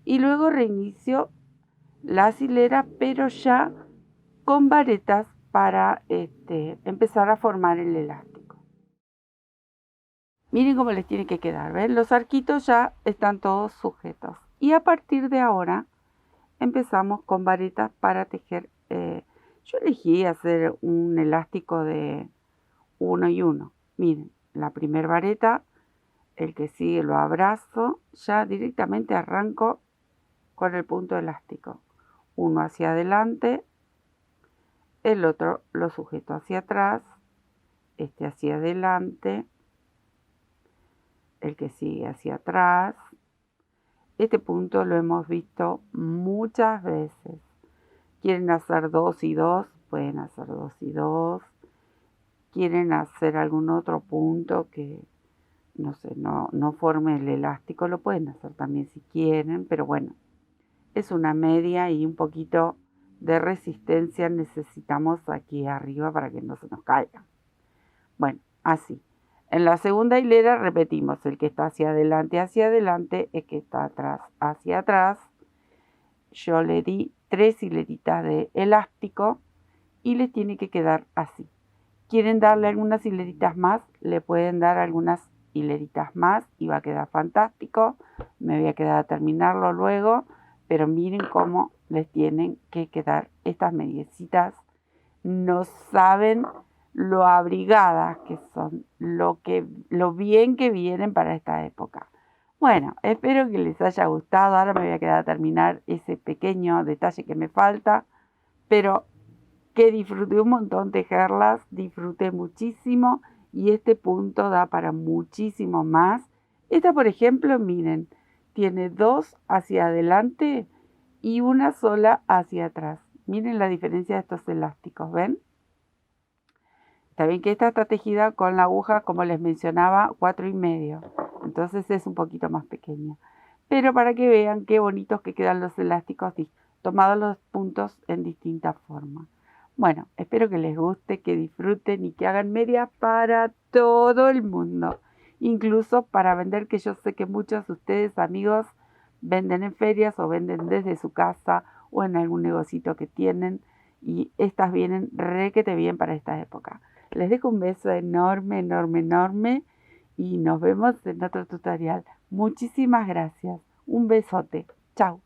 Y luego reinicio las hileras, pero ya con varetas para empezar a formar el elástico. Miren cómo les tiene que quedar, ¿ven? Los arquitos ya están todos sujetos. Y a partir de ahora empezamos con varetas para tejer. Yo elegí hacer un elástico de 1 y 1. Miren, la primera vareta, el que sigue lo abrazo, ya directamente arranco con el punto elástico. Uno hacia adelante, el otro lo sujeto hacia atrás, este hacia adelante, el que sigue hacia atrás. Este punto lo hemos visto muchas veces. Quieren hacer 2 y 2, pueden hacer 2 y 2. Quieren hacer algún otro punto que, no sé, no forme el elástico, lo pueden hacer también si quieren, pero bueno, es una media y un poquito de resistencia necesitamos aquí arriba para que no se nos caiga. Bueno, así. En la segunda hilera repetimos, el que está hacia adelante, el que está atrás hacia atrás. Yo le di 3 hileritas de elástico y les tiene que quedar así. ¿Quieren darle algunas hileritas más? Le pueden dar algunas hileritas más y va a quedar fantástico. Me voy a quedar a terminarlo luego, pero miren cómo les tienen que quedar estas mediecitas. No saben lo abrigadas que son, lo bien que vienen para esta época. Bueno, espero que les haya gustado. Ahora me voy a quedar a terminar ese pequeño detalle que me falta, pero que disfruté un montón tejerlas, disfruté muchísimo y este punto da para muchísimo más. Esta, por ejemplo, miren, tiene 2 hacia adelante y una sola hacia atrás. Miren la diferencia de estos elásticos, ¿ven? Está bien que esta está tejida con la aguja, como les mencionaba, 4,5. Entonces es un poquito más pequeña. Pero para que vean qué bonitos que quedan los elásticos tomados los puntos en distintas formas. Bueno, espero que les guste, que disfruten y que hagan medias para todo el mundo. Incluso para vender, que yo sé que muchos de ustedes, amigos, venden en ferias o venden desde su casa o en algún negocito que tienen. Y estas vienen requete bien para esta época. Les dejo un beso enorme, enorme, enorme. Y nos vemos en otro tutorial. Muchísimas gracias. Un besote. Chao.